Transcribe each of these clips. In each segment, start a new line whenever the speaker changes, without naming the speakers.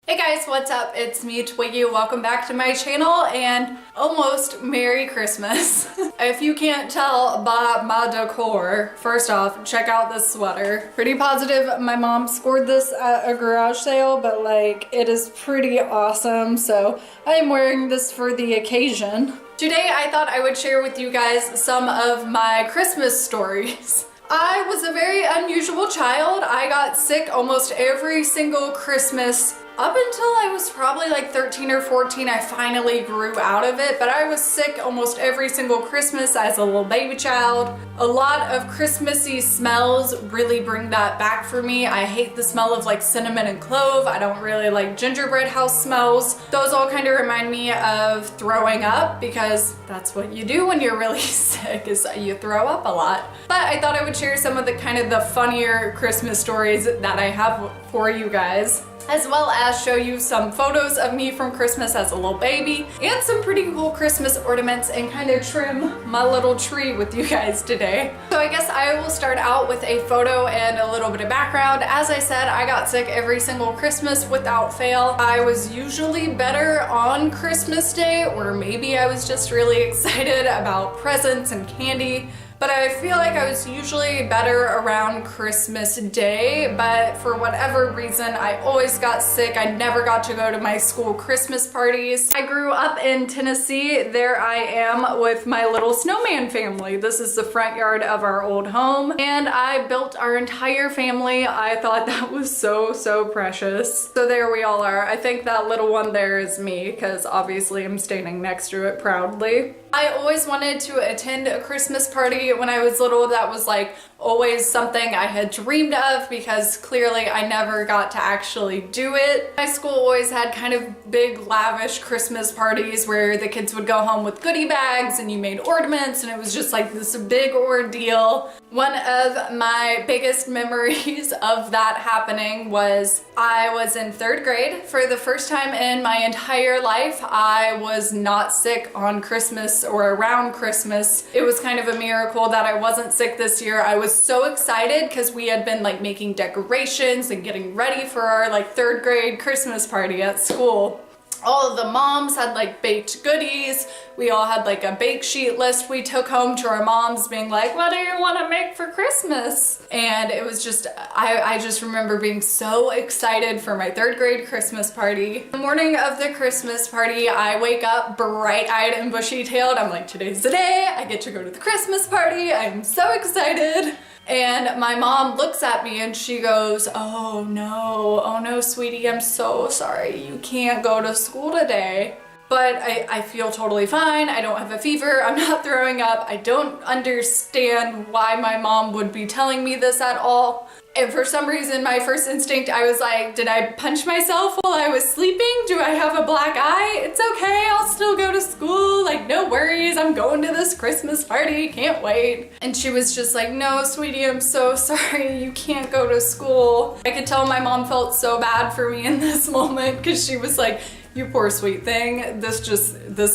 Hey guys, what's up? It's me, Twiggy. Welcome back to my channel and almost Merry Christmas. If you can't tell by my decor, first off, check out this sweater. Pretty positive my mom scored this at a garage sale, but like it is pretty awesome. So I am wearing this for the occasion. Today I thought I would share with you guys some of my Christmas stories. I was a very unusual child. I got sick almost every single Christmas. Up until I was probably like 13 or 14, I finally grew out of it, but I was sick almost every single Christmas as a little baby child. A lot of Christmassy smells really bring that back for me. I hate the smell of like cinnamon and clove. I don't really like gingerbread house smells. Those all kind of remind me of throwing up because that's what you do when you're really sick, is you throw up a lot. But I thought I would share some of the funnier Christmas stories that I have for you guys, as well as show you some photos of me from Christmas as a little baby and some pretty cool Christmas ornaments and kind of trim my little tree with you guys today. So I guess I will start out with a photo and a little bit of background. As I said, I got sick every single Christmas without fail. I was usually better on Christmas Day, or maybe I was just really excited about presents and candy. But I feel like I was usually better around Christmas Day, but for whatever reason, I always got sick. I never got to go to my school Christmas parties. I grew up in Tennessee. There I am with my little snowman family. This is the front yard of our old home, and I built our entire family. I thought that was so precious. So there we all are. I think that little one there is me, because obviously I'm standing next to it proudly. I always wanted to attend a Christmas party when I was little. That was like always something I had dreamed of, because clearly I never got to actually do it. My school always had kind of big lavish Christmas parties where the kids would go home with goodie bags and you made ornaments, and it was just like this big ordeal. One of my biggest memories of that happening was I was in 3rd grade. For the first time in my entire life, I was not sick on Christmas or around Christmas. It was kind of a miracle that I wasn't sick this year. I was so excited because we had been like making decorations and getting ready for our like 3rd grade Christmas party at school. All of the moms had like baked goodies. We all had like a bake sheet list we took home to our moms, being like, what do you want to make for Christmas? And it was just, I just remember being so excited for my 3rd grade Christmas party. The morning of the Christmas party, I wake up bright-eyed and bushy-tailed. I'm like, today's the day. I get to go to the Christmas party. I'm so excited. And my mom looks at me and she goes, oh no, sweetie, I'm so sorry. You can't go to school today. But I feel totally fine. I don't have a fever. I'm not throwing up. I don't understand why my mom would be telling me this at all. And for some reason, my first instinct, I was like, did I punch myself while I was sleeping? Do I have a black eye? It's okay, I'll still go to school. Like, no worries, I'm going to this Christmas party, can't wait. And she was just like, no, sweetie, I'm so sorry, you can't go to school. I could tell my mom felt so bad for me in this moment, because she was like, you poor sweet thing, this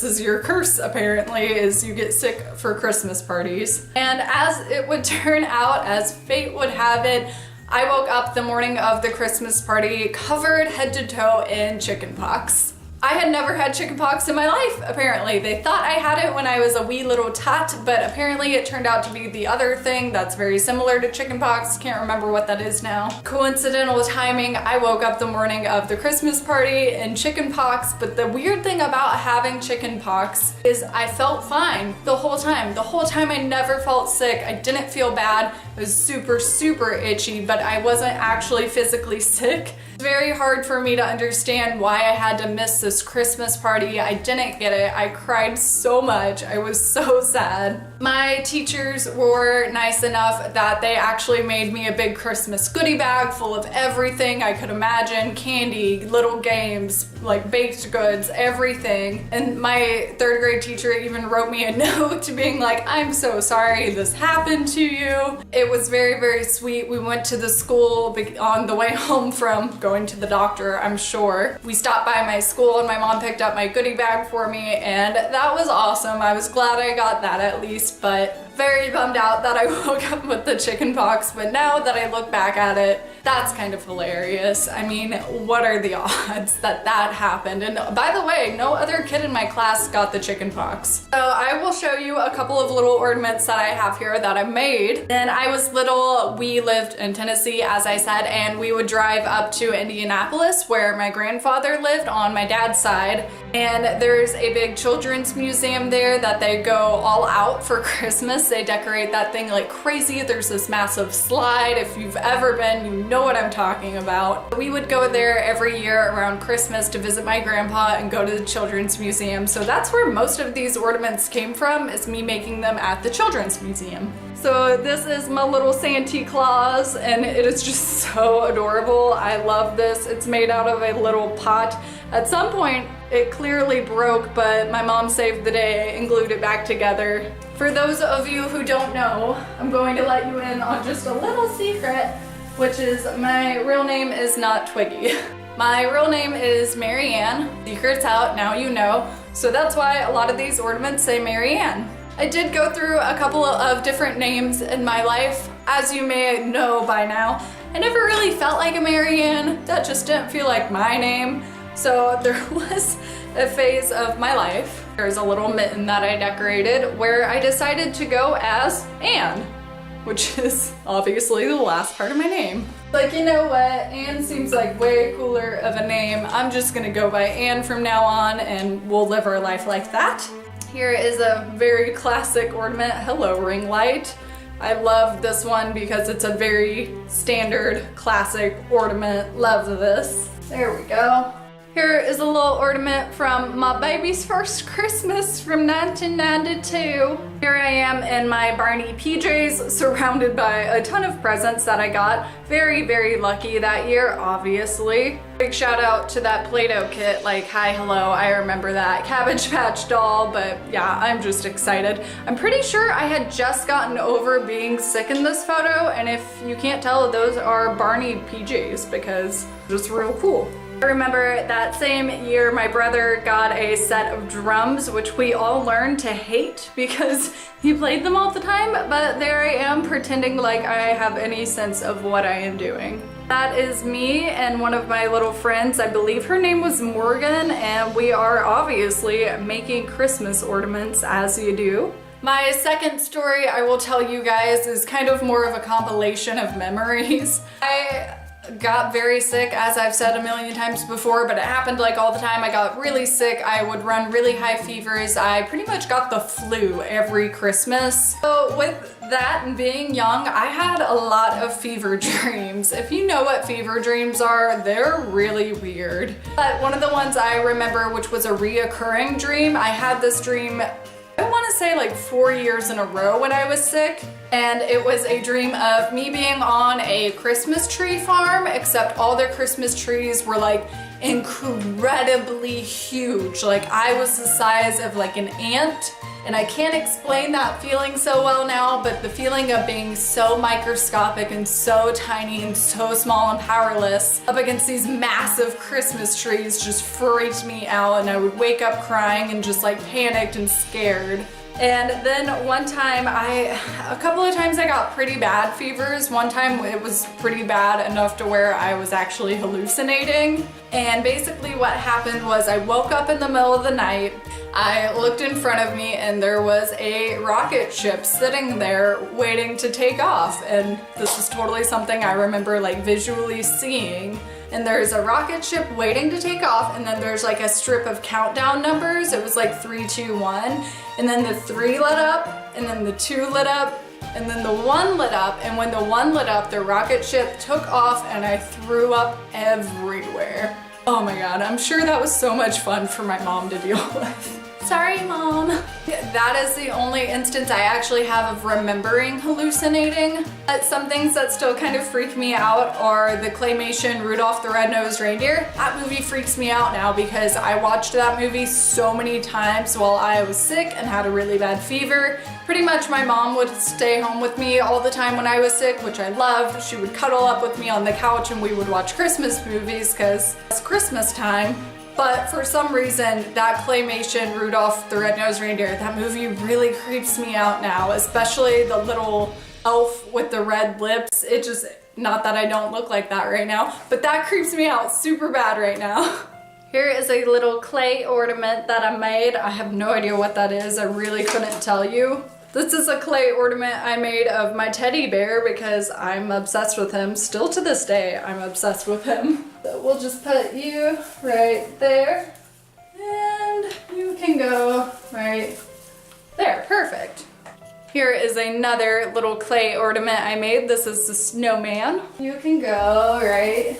is your curse apparently, is you get sick for Christmas parties. And as it would turn out, as fate would have it, I woke up the morning of the Christmas party covered head to toe in chickenpox. I had never had chickenpox in my life, apparently. They thought I had it when I was a wee little tot, but apparently it turned out to be the other thing that's very similar to chickenpox. Can't remember what that is now. Coincidental timing, I woke up the morning of the Christmas party in chickenpox, but the weird thing about having chickenpox is I felt fine the whole time. The whole time I never felt sick. I didn't feel bad. It was super itchy, but I wasn't actually physically sick. It's very hard for me to understand why I had to miss this Christmas party. I didn't get it. I cried so much. I was so sad. My teachers were nice enough that they actually made me a big Christmas goodie bag full of everything I could imagine. Candy, little games, like baked goods, everything. And my 3rd grade teacher even wrote me a note being like, I'm so sorry this happened to you. It was very sweet. We went to the school on the way home from going to the doctor, I'm sure. We stopped by my school and my mom picked up my goodie bag for me, and that was awesome. I was glad I got that at least, but very bummed out that I woke up with the chicken pox, but now that I look back at it, that's kind of hilarious. I mean, what are the odds that that happened? And by the way, no other kid in my class got the chicken pox. So I will show you a couple of little ornaments that I have here that I made. When I was little, we lived in Tennessee, as I said, and we would drive up to Indianapolis where my grandfather lived on my dad's side. And there's a big children's museum there that they go all out for Christmas. They decorate that thing like crazy. There's this massive slide. If you've ever been, you know what I'm talking about. We would go there every year around Christmas to visit my grandpa and go to the children's museum. So that's where most of these ornaments came from, is me making them at the children's museum. So this is my little Santa Claus, and it is just so adorable. I love this. It's made out of a little pot. At some point, it clearly broke, but my mom saved the day and glued it back together. For those of you who don't know, I'm going to let you in on just a little secret, which is my real name is not Twiggy. My real name is Mary Ann. Secret's out, now you know. So that's why a lot of these ornaments say Mary Ann. I did go through a couple of different names in my life. As you may know by now, I never really felt like a Mary Ann. That just didn't feel like my name. So there was a phase of my life, there's a little mitten that I decorated, where I decided to go as Ann, which is obviously the last part of my name. Like, you know what, Ann seems like way cooler of a name. I'm just gonna go by Ann from now on, and we'll live our life like that. Here is a very classic ornament, hello ring light. I love this one because it's a very standard classic ornament. Love this. There we go. Here is a little ornament from my baby's first Christmas from 1992. Here I am in my Barney PJs, surrounded by a ton of presents that I got. Very, very lucky that year, obviously. Big shout out to that Play-Doh kit, like, hi, hello, I remember that. Cabbage Patch doll, but yeah, I'm just excited. I'm pretty sure I had just gotten over being sick in this photo, and if you can't tell, those are Barney PJs because just real cool. I remember that same year my brother got a set of drums, which we all learned to hate because he played them all the time, but there I am pretending like I have any sense of what I am doing. That is me and one of my little friends. I believe her name was Morgan, and we are obviously making Christmas ornaments as you do. My second story I will tell you guys is kind of more of a compilation of memories. I got very sick, as I've said a million times before, but it happened like all the time. I got really sick, I would run really high fevers. I pretty much got the flu every Christmas. So with that and being young, I had a lot of fever dreams. If you know what fever dreams are, they're really weird. But one of the ones I remember, which was a reoccurring dream, I had this dream, I want to say like 4 years in a row when I was sick, and it was a dream of me being on a Christmas tree farm, except all their Christmas trees were like incredibly huge. Like I was the size of like an ant, and I can't explain that feeling so well now, but the feeling of being so microscopic and so tiny and so small and powerless up against these massive Christmas trees just freaked me out, and I would wake up crying and just like panicked and scared. And then one time a couple of times I got pretty bad fevers. One time it was pretty bad enough to where I was actually hallucinating. And basically what happened was I woke up in the middle of the night, I looked in front of me, and there was a rocket ship sitting there waiting to take off. And this is totally something I remember like visually seeing. And there's a rocket ship waiting to take off, and then there's like a strip of countdown numbers. It was like 3, 2, 1, and then the 3 lit up, and then the 2 lit up, and then the 1 lit up, and when the 1 lit up, the rocket ship took off, and I threw up everywhere. Oh my god, I'm sure that was so much fun for my mom to deal with. Sorry, Mom. That is the only instance I actually have of remembering hallucinating. Some things that still kind of freak me out are the claymation Rudolph the Red-Nosed Reindeer. That movie freaks me out now because I watched that movie so many times while I was sick and had a really bad fever. Pretty much my mom would stay home with me all the time when I was sick, which I loved. She would cuddle up with me on the couch and we would watch Christmas movies because it's Christmas time. But for some reason, that claymation Rudolph the Red-Nosed Reindeer, that movie really creeps me out now, especially the little elf with the red lips. It just, not that I don't look like that right now, but that creeps me out super bad right now. Here is a little clay ornament that I made. I have no idea what that is. I really couldn't tell you. This is a clay ornament I made of my teddy bear because I'm obsessed with him. Still to this day, I'm obsessed with him. So we'll just put you right there. And you can go right there. Perfect. Here is another little clay ornament I made. This is the snowman. You can go right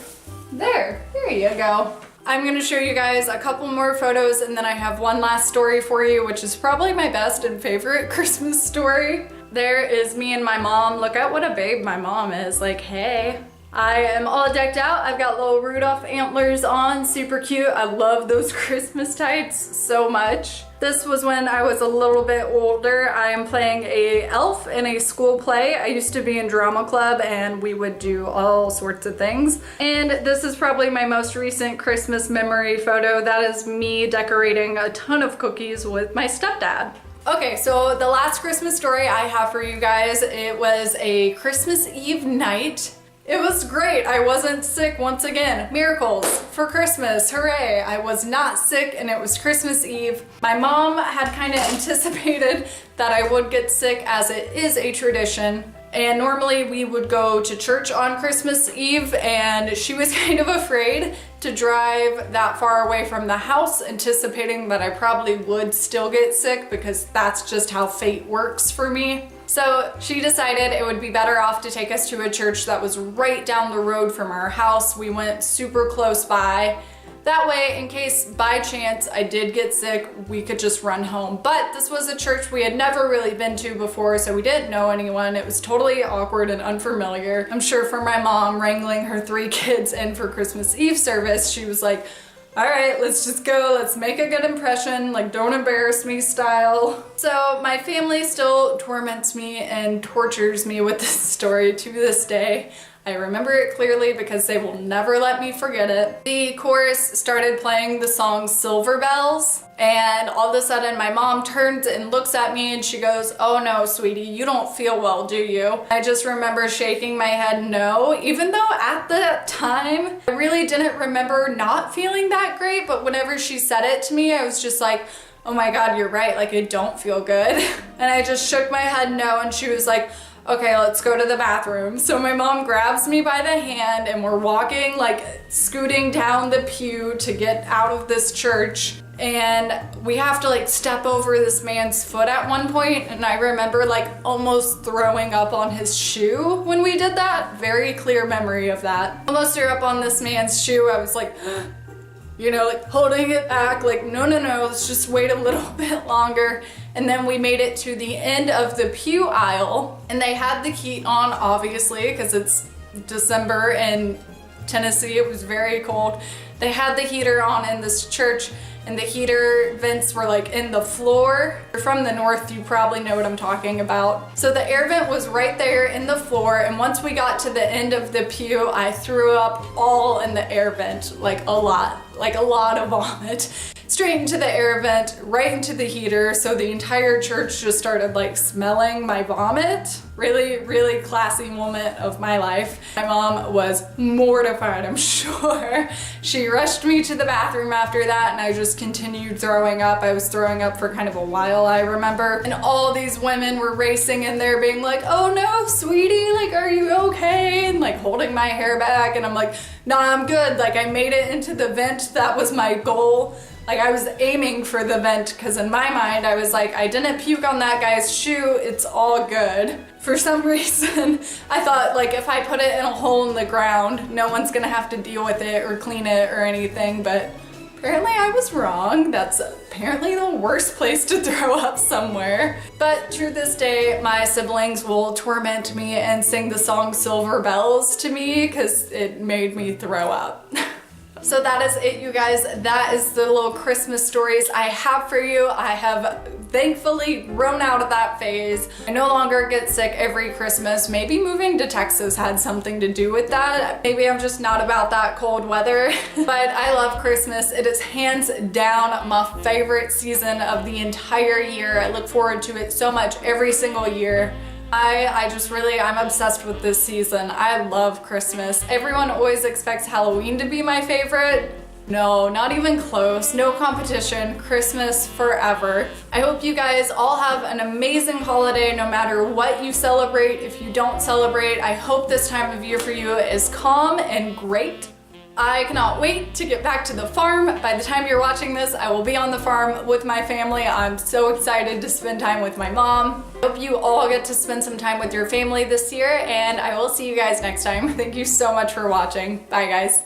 there. There you go. I'm gonna show you guys a couple more photos and then I have one last story for you, which is probably my best and favorite Christmas story. There is me and my mom. Look at what a babe my mom is. Like, hey. I am all decked out. I've got little Rudolph antlers on, super cute. I love those Christmas tights so much. This was when I was a little bit older. I am playing a elf in a school play. I used to be in drama club and we would do all sorts of things. And this is probably my most recent Christmas memory photo. That is me decorating a ton of cookies with my stepdad. Okay, so the last Christmas story I have for you guys, it was a Christmas Eve night. It was great. I wasn't sick once again. Miracles for Christmas, hooray. I was not sick and it was Christmas Eve. My mom had kind of anticipated that I would get sick as it is a tradition. And normally we would go to church on Christmas Eve and she was kind of afraid to drive that far away from the house, anticipating that I probably would still get sick because that's just how fate works for me. So she decided it would be better off to take us to a church that was right down the road from our house. We went super close by. That way, in case by chance I did get sick, we could just run home. But this was a church we had never really been to before, so we didn't know anyone. It was totally awkward and unfamiliar. I'm sure for my mom wrangling her 3 kids in for Christmas Eve service, she was like, all right, let's just go, let's make a good impression, like don't embarrass me style. So my family still torments me and tortures me with this story to this day. I remember it clearly because they will never let me forget it. The chorus started playing the song Silver Bells, and all of a sudden my mom turns and looks at me and she goes, oh no, sweetie, you don't feel well, do you? I just remember shaking my head no, even though at the time I really didn't remember not feeling that great, but whenever she said it to me, I was just like, oh my God, you're right, like I don't feel good. And I just shook my head no, and she was like, okay, let's go to the bathroom. So my mom grabs me by the hand and we're walking, like scooting down the pew to get out of this church. And we have to like step over this man's foot at one point, and I remember like almost throwing up on his shoe when we did that. Very clear memory of that. Almost threw up on this man's shoe. I was like, you know, like holding it back, like no, let's just wait a little bit longer. And then we made it to the end of the pew aisle, and they had the heat on, obviously, because it's December in Tennessee. It was very cold. They had the heater on in this church, and the heater vents were like in the floor. If you're from the north, you probably know what I'm talking about. So the air vent was right there in the floor, and once we got to the end of the pew, I threw up all in the air vent, like a lot of vomit. Straight into the air vent, right into the heater, so the entire church just started like smelling my vomit. Really classy moment of my life. My mom was mortified, I'm sure. She rushed me to the bathroom after that, and I just continued throwing up. I was throwing up for kind of a while, I remember. And all these women were racing in there being like, oh no, sweetie, like, are you okay? And like holding my hair back, and I'm like, nah, I'm good. Like I made it into the vent, that was my goal. Like I was aiming for the vent because in my mind I was like, I didn't puke on that guy's shoe, it's all good. For some reason, I thought like if I put it in a hole in the ground, no one's gonna have to deal with it or clean it or anything, but Apparently I was wrong. That's apparently the worst place to throw up somewhere. But to this day, my siblings will torment me and sing the song Silver Bells to me because it made me throw up. So that is it, you guys. That is the little Christmas stories I have for you. I have thankfully grown out of that phase. I no longer get sick every Christmas. Maybe moving to Texas had something to do with that. Maybe I'm just not about that cold weather. But I love Christmas. It is hands down my favorite season of the entire year. I look forward to it so much every single year. I'm obsessed with this season. I love Christmas. Everyone always expects Halloween to be my favorite. No, not even close. No competition. Christmas forever. I hope you guys all have an amazing holiday no matter what you celebrate. If you don't celebrate, I hope this time of year for you is calm and great. I cannot wait to get back to the farm. By the time you're watching this, I will be on the farm with my family. I'm so excited to spend time with my mom. Hope you all get to spend some time with your family this year, and I will see you guys next time. Thank you so much for watching. Bye, guys.